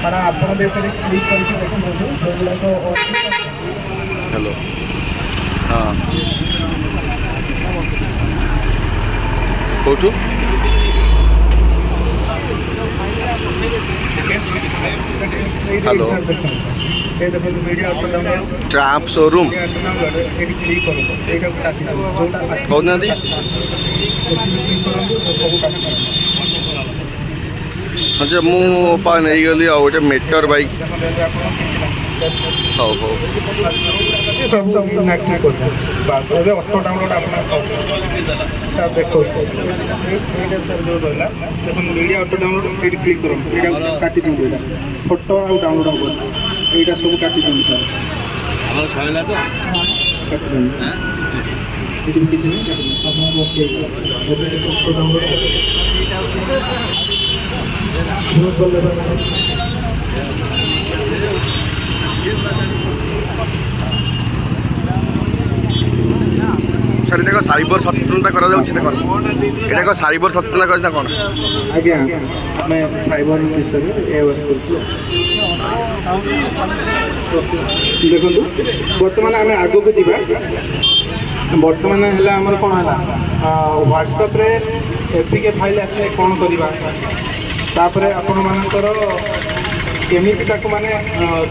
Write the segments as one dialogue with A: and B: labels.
A: para ଆପଣ ଦେଶରେ click କରିକି ଦେଖନ୍ତୁ ଯୋଉଗୁଡ଼ାକ
B: हेलो हाँ कौटू
A: हेलो ये देखो media auto download
B: trap showroom
A: media auto download ये क्लिक करो एटा काटी दो जोटा
B: कौन दी
A: क्लिक करो तो सब काटी दो
B: हाँ जी मुझे नहीं गली आ गोटे मीटर बाइक हो
A: सब इनएक्टिव कर बस ए ऑटो डाउनलोड आपन सर देखो सर सर जो रहला देखो मीडिया ऑटो डाउनलोड एट क्लिक करो एटा काटी दियो एटा फोटो आ डाउनलोड हो एटा सब काटी दियो सर
C: हमर छाइला तो
A: काटी दियो हां एटी किछि नहीं काटी दियो आप ओके फोटो डाउनलोड बहुत बोल रहा है
B: सर देखो साइबर सचेतनता करा जाउछि देखो एटा को साइबर सचेतनता करना कोन
A: आज्ञा मैं साइबर विषय में ए वर्क करछु देखो वर्तमान आम आग को जीवा वर्तमान है आमर कौन है व्हाट्सएप रे एपीके फाइल आसे कौन करवा तापर आपण मानकर केमिति ताको माने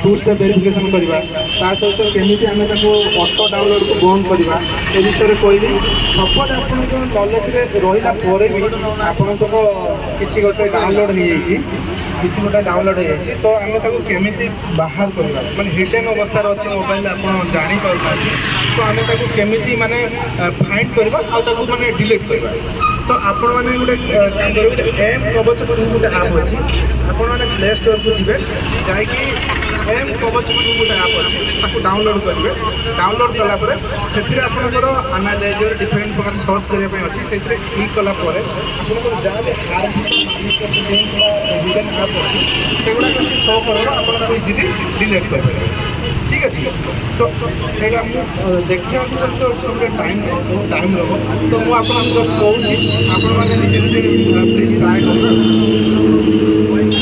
A: टू स्टेप वेरिफिकेशन करवा ता सहित केमिति आमे ताको ऑटो डाउनलोड को बंद करवा ए विषय रे कहली सपोज आपण को नॉलेज रे रहिला परे भी आपण को किछि गोटे डाउनलोड हो जाईछि किछि गोटे डाउनलोड हो जाईछि तो आमे ताको केमिति बाहर करवा माने हिडन अवस्था रे अछि मोबाइल आपण जानि परबा तो आमे ताको केमिति माने फाइंड करवा आ ताको माने डिलीट करवा तो आपण मैंने गोटे क्या करेंगे गोटे एम कवच गोटे आप अच्छी आपण मैंने प्ले स्टोर को जी जाकि एम कवच गोटे आप अच्छी ताको डाउनलोड करेंगे डाउनलोड कलापर से आपंकर आनालाइजर डिफरेंट प्रकार सर्च करने अच्छी से क्लिक कलापर आपंकर जहाँ भी हार्मफुल मालिशियस लिंक हिडन आप अच्छी से गुड़ाक शो कर इजिली डिलीट करेंगे ठीक अच्छे तो ये देखा तो सब टाइम रहा तो मुझे जस्ट कहूँ आप प्लीज ट्राए कर